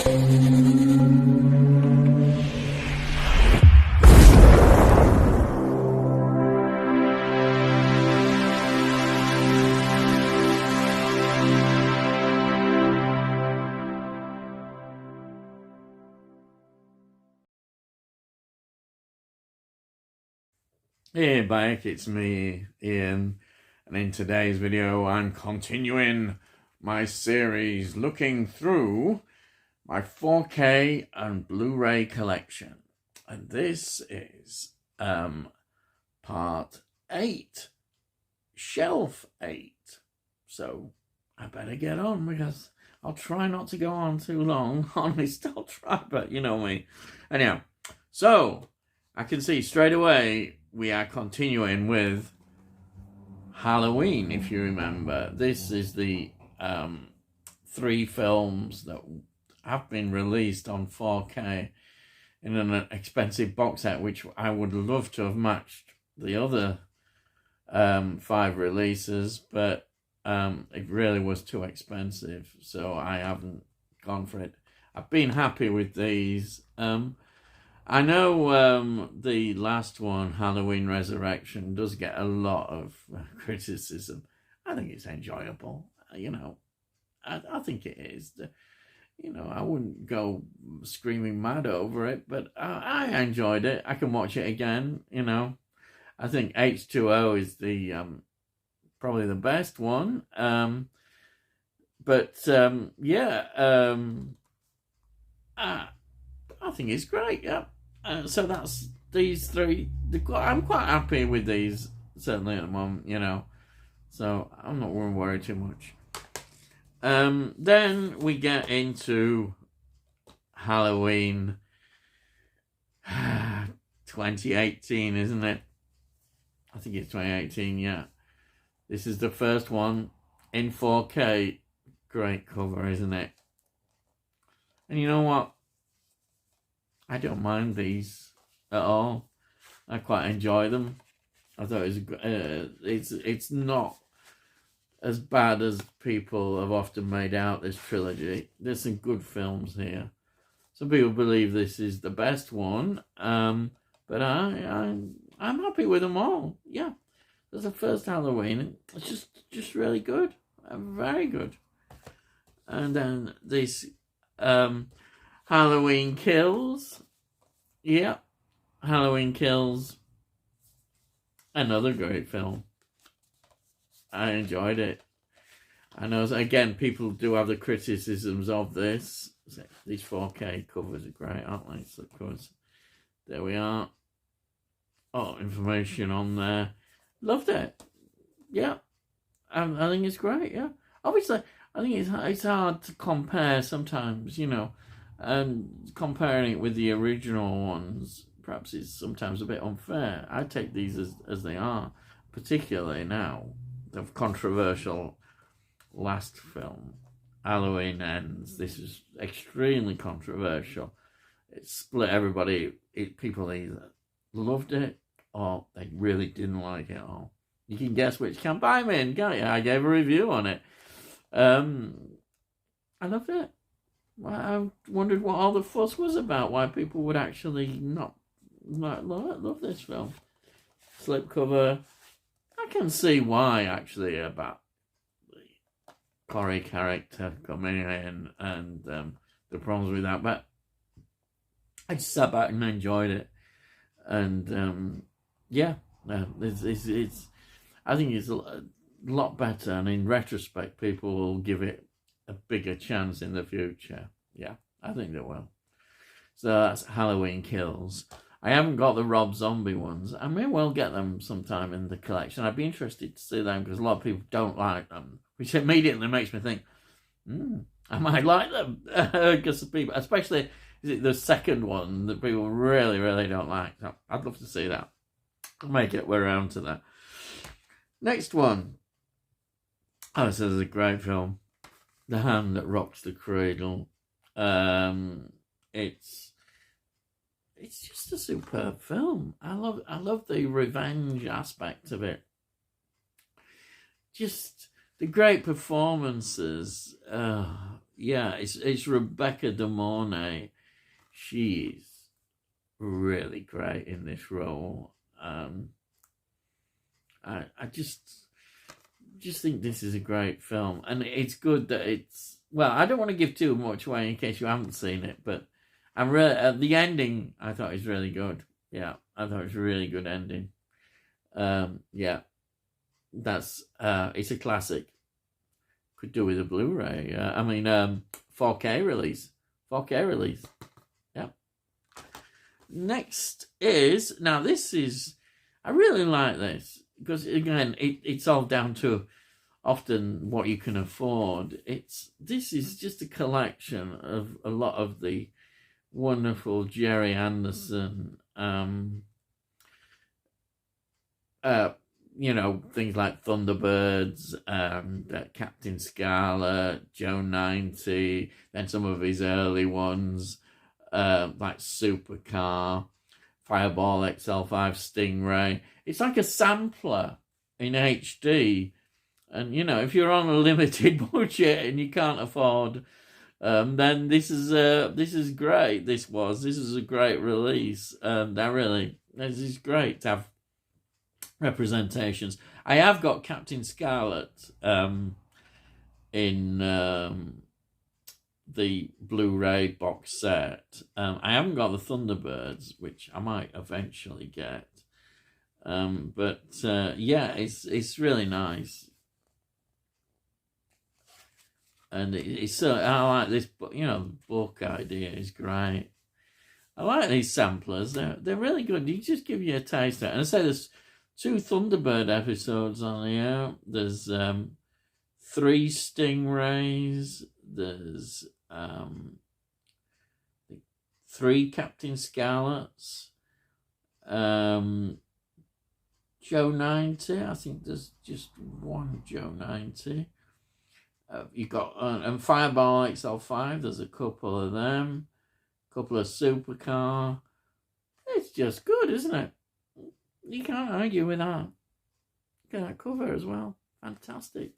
Hey back, it's me, Ian, and in today's video I'm continuing my series looking through my 4K and Blu-ray collection, and this is part 8, shelf 8, so I better get on because I'll try not to go on too long. Honest, I'll try, but you know me. Anyhow, so I can see straight away we are continuing with Halloween, if you remember. This is the 3 films that have been released on 4K in an expensive box set, which I would love to have matched the other 5 releases, but it really was too expensive, so I haven't gone for it. I've been happy with these. I know the last one, Halloween Resurrection, does get a lot of criticism. I think it's enjoyable. You know, I think it is. You know, I wouldn't go screaming mad over it, but I enjoyed it. I can watch it again, you know. I think H2O is the probably the best one. I think it's great, yeah. So that's these 3. I'm quite happy with these, certainly at the moment, you know. So I'm not going to worry too much. Then we get into Halloween 2018, isn't it? I think it's 2018, yeah. This is the first one in 4K. Great cover, isn't it? And you know what? I don't mind these at all. I quite enjoy them. I thought it's not as bad as people have often made out, this trilogy. There's some good films here. Some people believe this is the best one, but I'm happy with them all. Yeah, there's the first Halloween. It's just really good, very good. And then this Halloween Kills. Yeah, Halloween Kills. Another great film. I enjoyed it. I know, again, people do have the criticisms of this. These 4K covers are great, aren't they? So, of course, there we are. Oh, information on there. Loved it. Yeah, I think it's great, yeah. Obviously, I think it's hard to compare sometimes, you know, and comparing it with the original ones, perhaps it's sometimes a bit unfair. I take these as they are, particularly now, the controversial last film, Halloween Ends. This is extremely controversial. It split everybody. People either loved it or they really didn't like it at all. You can guess which camp I'm in, can't you? I gave a review on it. I loved it. I wondered what all the fuss was about, why people would actually not love this film. Slipcover. I can see why, actually, about the Corey character coming in and the problems with that, but I just sat back and enjoyed it. And yeah, it's I think it's a lot better, and in retrospect, people will give it a bigger chance in the future. Yeah, I think they will. So that's Halloween Kills. I haven't got the Rob Zombie ones. I may well get them sometime in the collection. I'd be interested to see them because a lot of people don't like them, which immediately makes me think, I might like them because people, especially the second one that people really, really don't like. So I'd love to see that. I'll make it way around to that. Next one. Oh, this is a great film. The Hand That Rocks the Cradle. It's just a superb film. I love the revenge aspect of it. Just the great performances. yeah, it's Rebecca De Mornay. She's really great in this role. I just think this is a great film, and it's good that it's, well, I don't want to give too much away in case you haven't seen it, but I'm really the ending I thought is really good. Yeah, I thought it was a really good ending. Yeah, that's it's a classic. Could do with a Blu-ray. 4K release. 4K release. Yeah. Next is, now this is, I really like this because again, it's all down to often what you can afford. This is just a collection of a lot of the wonderful Gerry Anderson, things like Thunderbirds and Captain Scarlet, Joe 90, then some of his early ones, like Supercar, Fireball XL5 Stingray. It's like a sampler in HD. And, if you're on a limited budget and you can't afford, then this is great. This is a great release. This is great to have representations. I have got Captain Scarlet in the Blu-ray box set. I haven't got the Thunderbirds, which I might eventually get. It's really nice. And I like this, the book idea is great. I like these samplers. They're really good. They just give you a taste of it. And I say there's 2 Thunderbird episodes on here. There's 3 Stingrays. There's 3 Captain Scarlets. Joe 90. I think there's just 1 Joe 90. You got and Fireball XL5. There's a couple of them. A couple of Supercar. It's just good, isn't it? You can't argue with that. Look at that cover as well. Fantastic.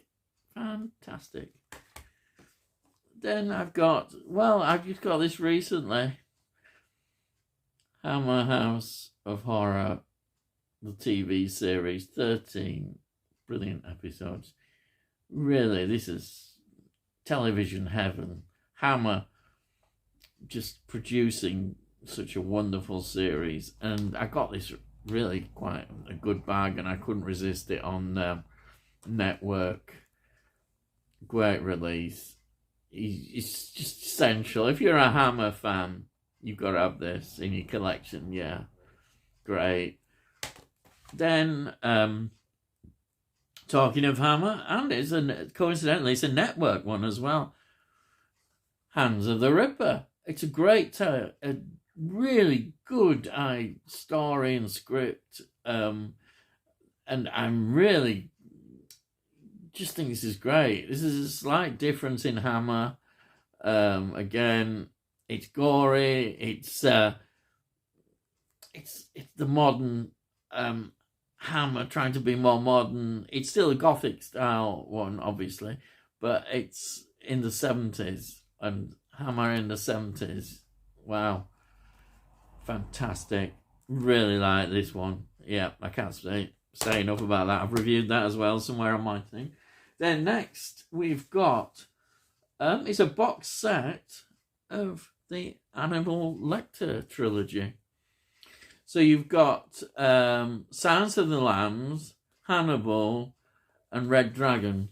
Then I've just got this recently. Hammer House of Horror, the TV series, 13 brilliant episodes. Really, this is television heaven. Hammer just producing such a wonderful series. And I got this really quite a good bargain. I couldn't resist it on network. Great release. It's just essential. If you're a Hammer fan, you've got to have this in your collection. Yeah, great. Then talking of Hammer, and coincidentally it's a network one as well. Hands of the Ripper. It's a great, a really good story and script, and I'm really just think this is great. This is a slight difference in Hammer. Again, it's gory. It's the modern Hammer trying to be more modern. It's still a Gothic style one, obviously, but it's in the 70s, and Hammer in the 70s. Wow. Fantastic. Really like this one. Yeah, I can't say enough about that. I've reviewed that as well somewhere on my thing. Then next we've got it's a box set of the Hannibal Lecter trilogy. So you've got Silence of the Lambs, Hannibal, and Red Dragon.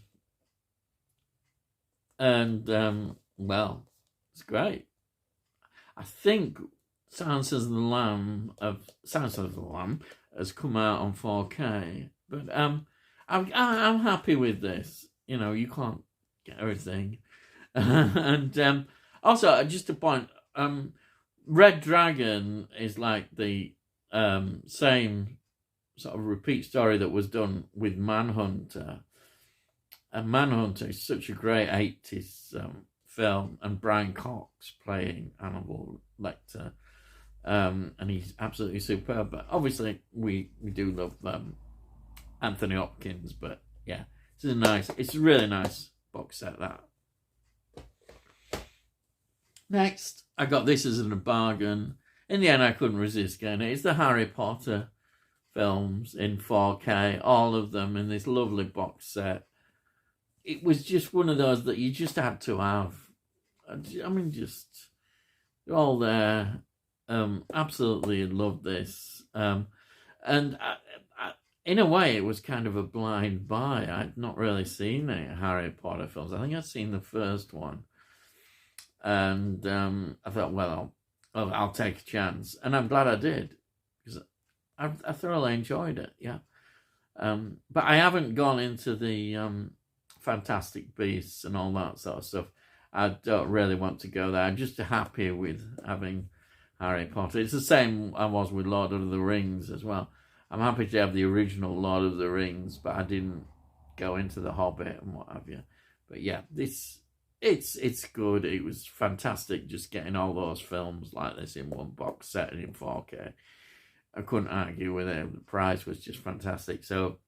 And it's great. I think Silence of the Lamb has come out on 4K, but I'm happy with this. You can't get everything, and also just a point. Red Dragon is like the same sort of repeat story that was done with Manhunter, and Manhunter is such a great 80s film, and Brian Cox playing Hannibal Lecter. And he's absolutely superb. But obviously, we do love Anthony Hopkins. But yeah, it's a really nice box set, that. Next, I got this as a bargain. In the end, I couldn't resist getting it. It's the Harry Potter films in 4K, all of them in this lovely box set. It was just one of those that you just had to have. I mean, just all there. Absolutely loved this. And in a way, it was kind of a blind buy. I'd not really seen any Harry Potter films. I think I'd seen the first one. And I thought, well, I'll take a chance. And I'm glad I did, because I thoroughly enjoyed it, yeah. But I haven't gone into the Fantastic Beasts and all that sort of stuff. I don't really want to go there. I'm just happy with having Harry Potter. It's the same I was with Lord of the Rings as well. I'm happy to have the original Lord of the Rings, but I didn't go into the Hobbit and what have you. But yeah, it's good. It was fantastic just getting all those films like this in one box set and in 4K. I couldn't argue with it. The price was just fantastic. So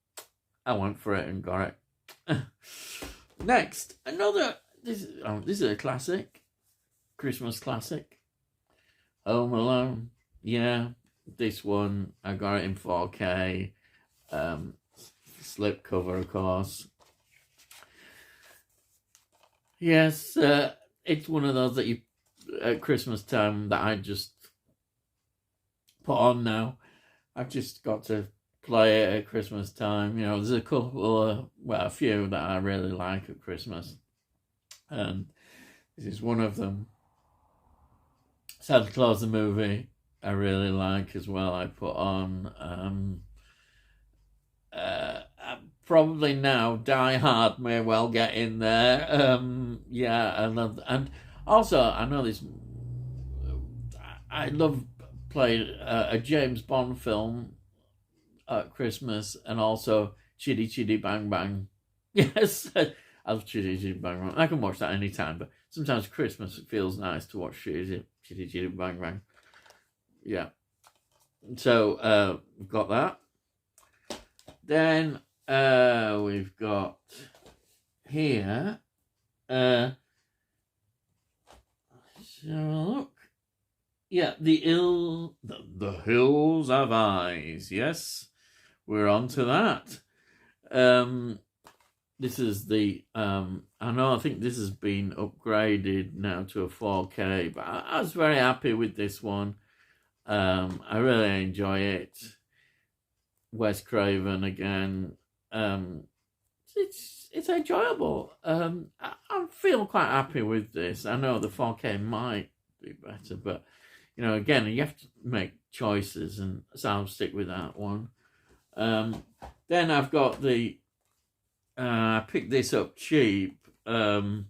I went for it and got it. Next, this is a classic. Christmas classic. Home Alone. Yeah, this one, I got it in 4K. Slipcover, of course. Yes, it's one of those that you, at Christmas time, that I just put on now. I've just got to play it at Christmas time. You know, there's a couple, a few that I really like at Christmas. And this is one of them. Santa Claus the movie, I really like as well. I put on. Probably now Die Hard may well get in there. Yeah, and also I know this. I love playing a James Bond film at Christmas, and also Chitty Chitty Bang Bang. Yes, I love Chitty Chitty Bang Bang. I can watch that anytime, but sometimes Christmas it feels nice to watch Chitty Chitty Bang Bang. Yeah. So we've got that. Then we've got here. Let's have a look. Yeah, the Hills Have Eyes. Yes, we're on to that. This is the I think this has been upgraded now to a 4K, but I was very happy with this one. I really enjoy it. Wes Craven again. It's enjoyable. I feel quite happy with this. I know the 4K might be better, but you know, again, you have to make choices, and so I'll stick with that one. Then I've got the. I picked this up cheap. The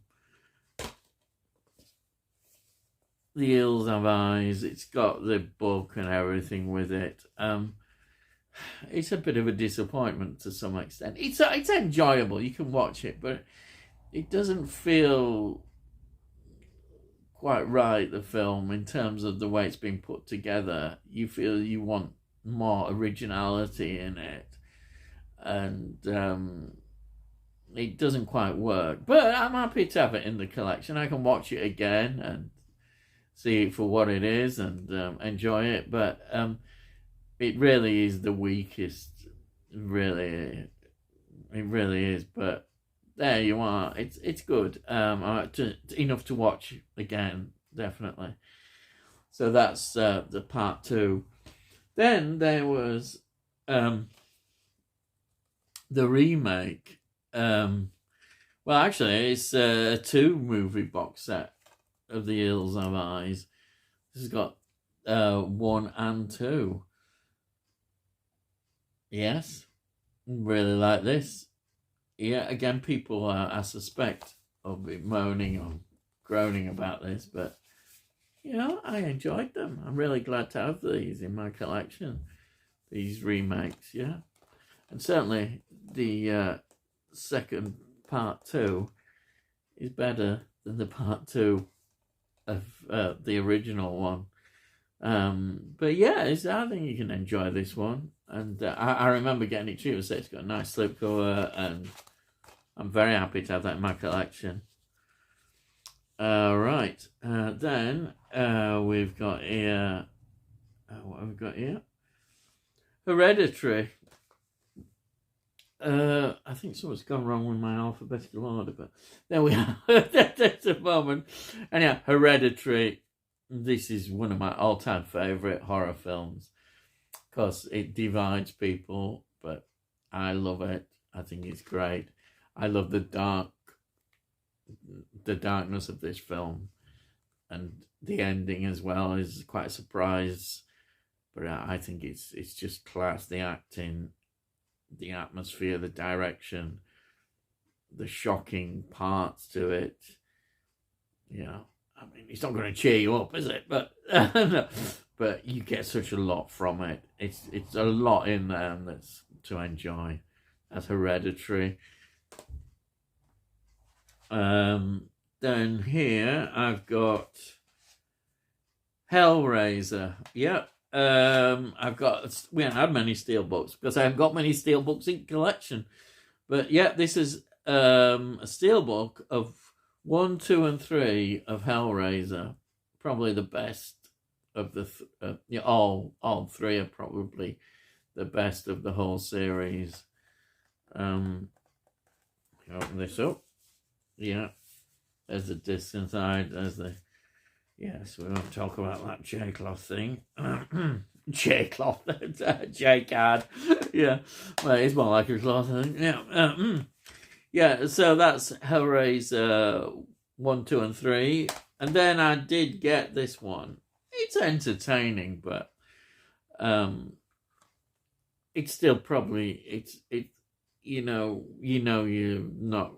Hills Have Eyes. It's got the book and everything with it. It's a bit of a disappointment to some extent. It's enjoyable. You can watch it, but it doesn't feel quite right, the film, in terms of the way it's been put together. You feel you want more originality in it, and it doesn't quite work. But I'm happy to have it in the collection. I can watch it again and see it for what it is and enjoy it. But it really is the weakest. It really is. But there you are. It's good. Enough to watch again, definitely. So that's the part 2. Then there was the remake. Well, actually, it's a 2-movie box set of The Hills Have Eyes. This has got 1 and 2. Yes, really like this. Yeah, again, people, I suspect, will be moaning or groaning about this, but, you know, I enjoyed them. I'm really glad to have these in my collection, these remakes, yeah. And certainly the second part 2 is better than the part 2 of the original one. But yeah, I think you can enjoy this one. And I remember getting it cheap. So it's got a nice slipcover, and I'm very happy to have that in my collection. Right. Then we've got here. What have we got here? Hereditary. I think something's gone wrong with my alphabetical order, but there we are. That's a moment. Anyhow, Hereditary. This is one of my all-time favourite horror films because it divides people, but I love it. I think it's great. I love the darkness of this film, and the ending as well is quite a surprise. But I think it's just class. The acting, the atmosphere, the direction, the shocking parts to it. You know, I mean, it's not going to cheer you up, is it? But no. But you get such a lot from it. It's a lot in there that's to enjoy. That's Hereditary. Then here I've got Hellraiser. Yep. I've got, we haven't had many steelbooks because I haven't got many steelbooks in collection. But yeah, this is a steelbook of 1, 2, and 3 of Hellraiser. Probably the best of the all 3 are probably the best of the whole series. Open this up. Yeah, there's the disc inside. There's the, yes, we won't talk about that J-cloth thing. J-cloth, J-card. Yeah, well, it's more like a cloth. Yeah, yeah. So that's Hellraiser 1, 2, and 3, and then I did get this one. It's entertaining, but it's still probably you know you're not.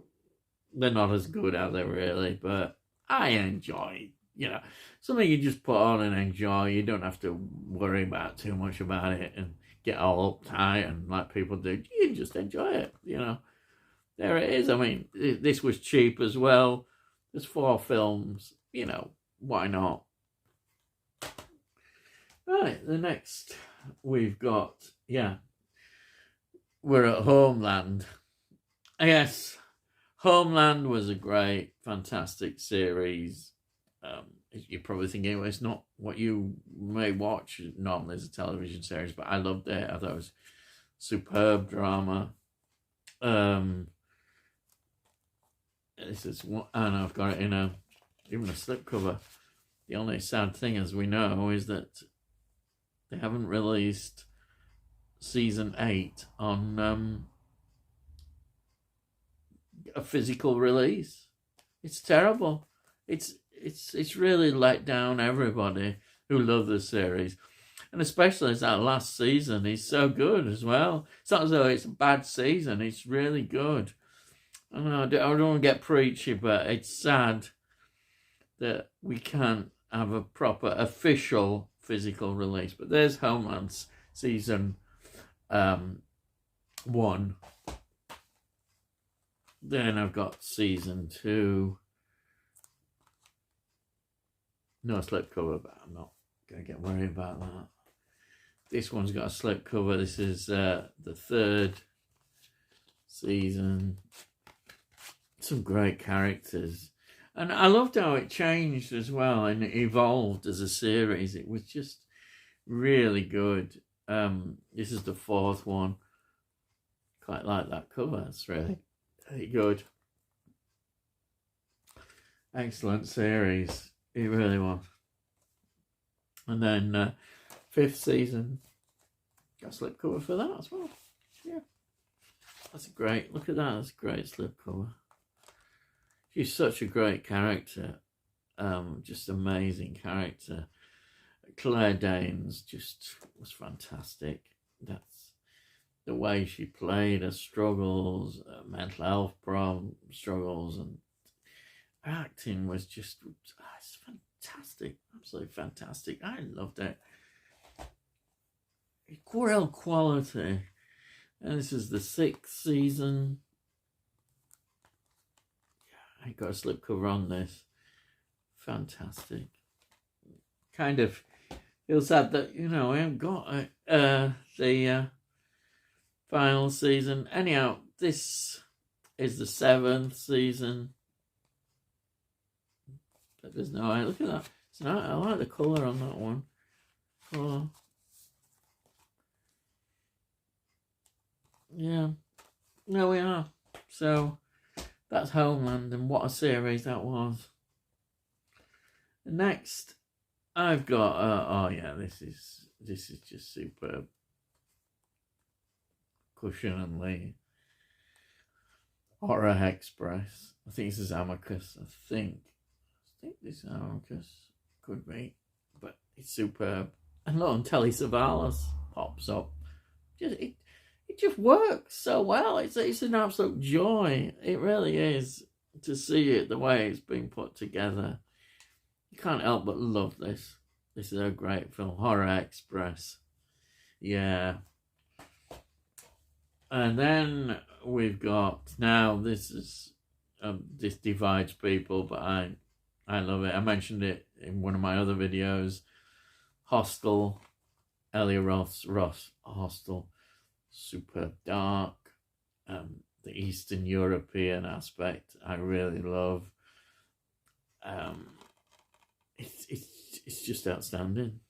They're not as good, are they, really? But I enjoy, something you just put on and enjoy. You don't have to worry about too much about it and get all uptight and like people do. You just enjoy it, There it is. I mean, this was cheap as well. There's 4 films, why not? Right, the next we've got, we're at Homeland. Yes. Homeland was a great, fantastic series. You're probably thinking, well, it's not what you may watch normally as a television series, but I loved it. I thought it was superb drama. This is what, and I've got it in even a slipcover. The only sad thing, as we know, is that they haven't released season 8 on a physical release. It's terrible. It's really let down everybody who love the series, and especially as that last season is so good as well. It's not as though it's a bad season. It's really good. I know I don't want to get preachy, but it's sad that we can't have a proper official physical release. But there's Homeland season 1. Then I've got season 2. No slipcover, but I'm not going to get worried about that. This one's got a slipcover. This is the 3rd season. Some great characters. And I loved how it changed as well and it evolved as a series. It was just really good. This is the 4th one. Quite like that cover. It's really good. Excellent series. It really was. And then 5th season. Got a slipcover for that as well. Yeah. That's great. Look at that. That's a great slipcover. She's such a great character. Just amazing character. Claire Danes just was fantastic. That's the way she played her struggles, mental health problem struggles, and her acting was just it's fantastic. Absolutely fantastic. I loved it. Real quality. And this is the 6th season. I got a slipcover on this. Fantastic. Kind of feels sad that, I haven't got the final season. Anyhow, this is the 7th season. But there's no eye. Look at that. It's nice. I like the colour on that one. Oh. Yeah. There we are. So that's Homeland, and what a series that was. Next, I've got. Oh yeah, this is just superb. Cushion and Lee. Horror Express. I think this is Amicus. I think this is Amicus. Could be, but it's superb. And look, and Telly Savalas pops up. It just works so well. It's an absolute joy. It really is to see it the way it's been put together. You can't help but love this. This is a great film. Horror Express. Yeah. And then we've got, now this is, this divides people, but I love it. I mentioned it in one of my other videos. Hostel, Eli Roth's Hostel. Super dark. The Eastern European aspect I really love. It's just outstanding.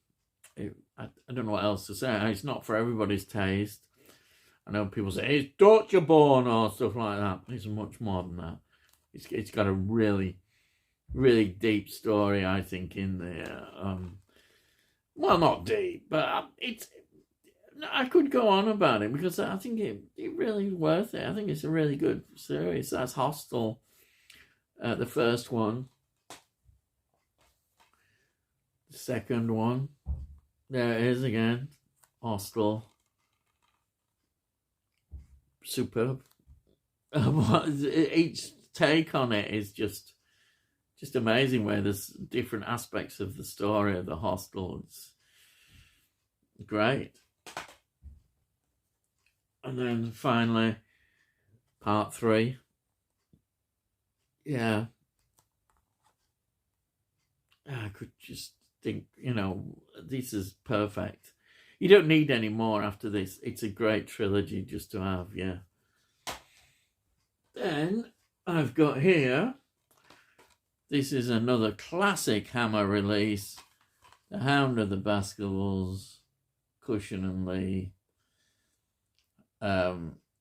I don't know what else to say. It's not for everybody's taste. I know people say it's torture porn or stuff like that. It's much more than that. It's got a really, really deep story, I think, in there. Well, not deep, but I could go on about it because I think it really is worth it. I think it's a really good series. That's Hostel, the first one. The second one, there it is again, Hostel. Superb. Each take on it is just amazing, where there's different aspects of the story of the Hostel. It's great. And then finally, part 3. Yeah. I could just think, this is perfect. You don't need any more after this. It's a great trilogy just to have, yeah. Then I've got here, this is another classic Hammer release, The Hound of the Baskervilles, Cushion and Lee,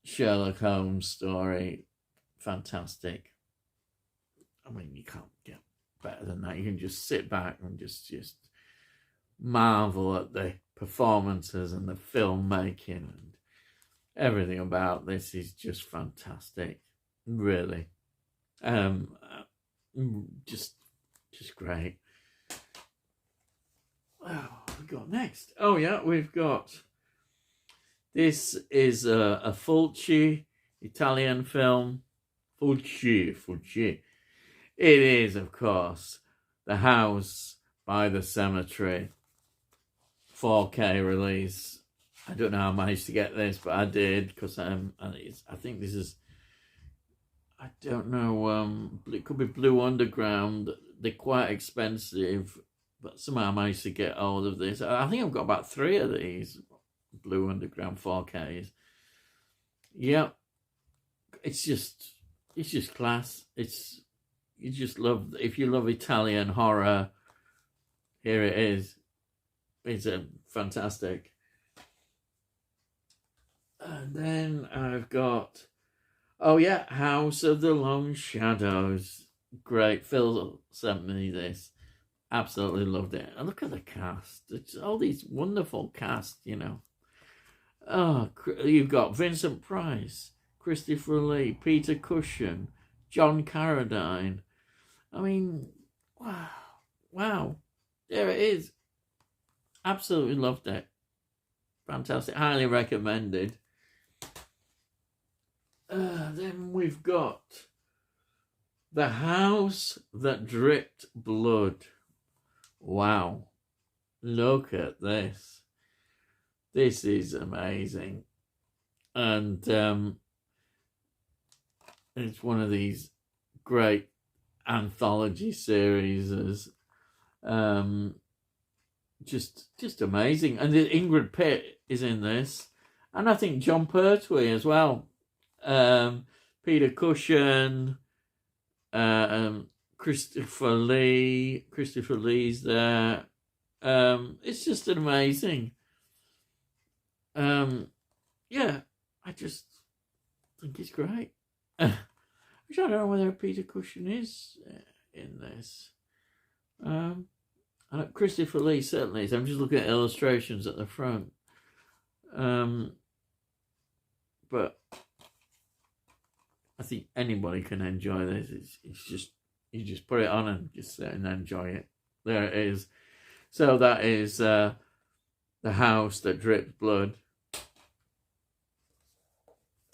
Sherlock Holmes story, fantastic. I mean, you can't get better than that. You can just sit back and just marvel at the performances and the filmmaking, and everything about this is just fantastic, really. Just great. Oh, what we got next? Oh yeah, we've got, this is a Fulci Italian film. Fulci. It is, of course, The House by the Cemetery, 4K release. I don't know how I managed to get this, but I did, because I think this is, I don't know, it could be Blue Underground. They're quite expensive, but somehow I managed to get hold of this. I think I've got about 3 of these Blue Underground 4Ks. Yep. It's just class. You just love, if you love Italian horror, here it is. It's fantastic. And then I've got, oh yeah, House of the Long Shadows. Great. Phil sent me this. Absolutely loved it. And look at the cast. It's all these wonderful cast, Oh, you've got Vincent Price, Christopher Lee, Peter Cushing, John Carradine. I mean, wow. There it is. Absolutely loved it. Fantastic. Highly recommended. Then we've got The House That Dripped Blood. Wow. Look at this. This is amazing. And it's one of these great anthology series. Just amazing. And Ingrid Pitt is in this. And I think John Pertwee as well. Peter Cushing, Christopher Lee. Christopher Lee's there. It's just amazing. Yeah, I just think it's great. Which I don't know whether Peter Cushing is in this. Christopher Lee certainly is. I'm just looking at illustrations at the front. But I think anybody can enjoy this. It's just, you just put it on and just sit and enjoy it. There it is. So that is The House That Dripped Blood.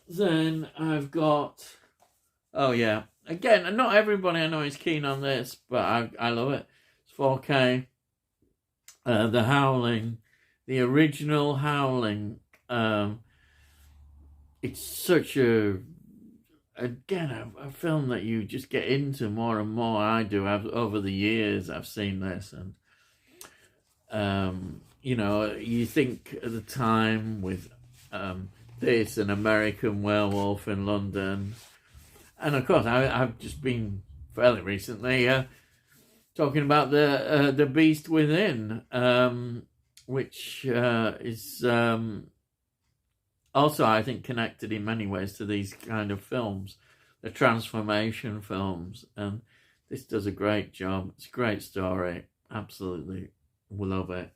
Then I've got, oh yeah, again, not everybody I know is keen on this, but I love it. It's 4K. The Howling, the original Howling. It's such a film that you just get into more and more. I do. Over the years, I've seen this, and you think at the time with this, An American Werewolf in London, and of course I've just been fairly recently talking about the Beast Within, which is also, I think, connected in many ways to these kind of films, the transformation films, and this does a great job. It's a great story. Absolutely love it.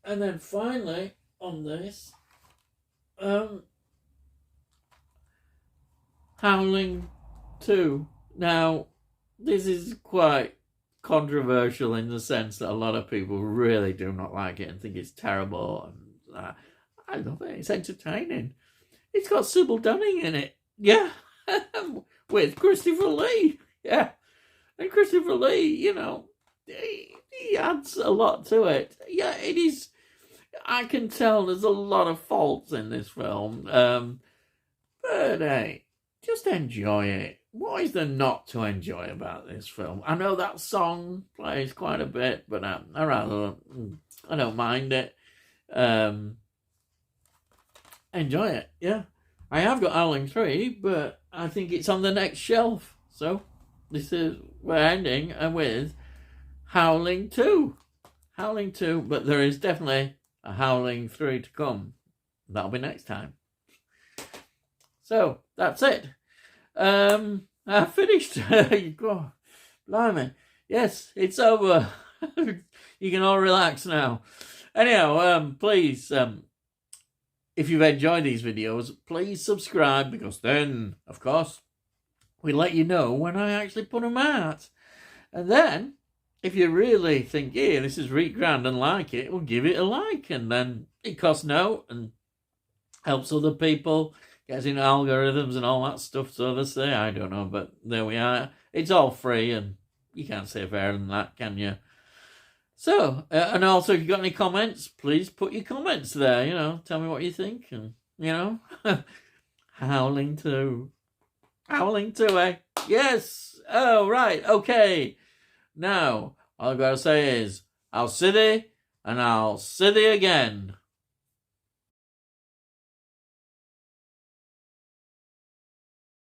And then finally, on this, Howling 2. Now, this is quite controversial in the sense that a lot of people really do not like it and think it's terrible. And I love it. It's entertaining. It's got Sybil Dunning in it. Yeah. With Christopher Lee. Yeah. And Christopher Lee, he adds a lot to it. Yeah, it is. I can tell there's a lot of faults in this film. But hey, just enjoy it. What is there not to enjoy about this film? I know that song plays quite a bit, but I don't mind it. Enjoy it, yeah. I have got Howling 3, but I think it's on the next shelf. So we're ending with Howling 2. Howling 2, but there is definitely a Howling 3 to come. That'll be next time. So, that's it. I finished. God, blimey. Yes, it's over. You can all relax now. Anyhow, please, if you've enjoyed these videos, please subscribe, because then, of course, we let you know when I actually put them out. And then, if you really think, yeah, this is really grand and like it, well, give it a like. And then it costs no and helps other people, gets in algorithms and all that stuff. So they say, I don't know, but there we are. It's all free, and you can't say fairer than that, can you? So, and also, if you've got any comments, please put your comments there, tell me what you think, and, Howling 2. Howling 2, eh? Yes! Oh, right, okay. Now, all I've got to say is, I'll see thee, and I'll see thee again.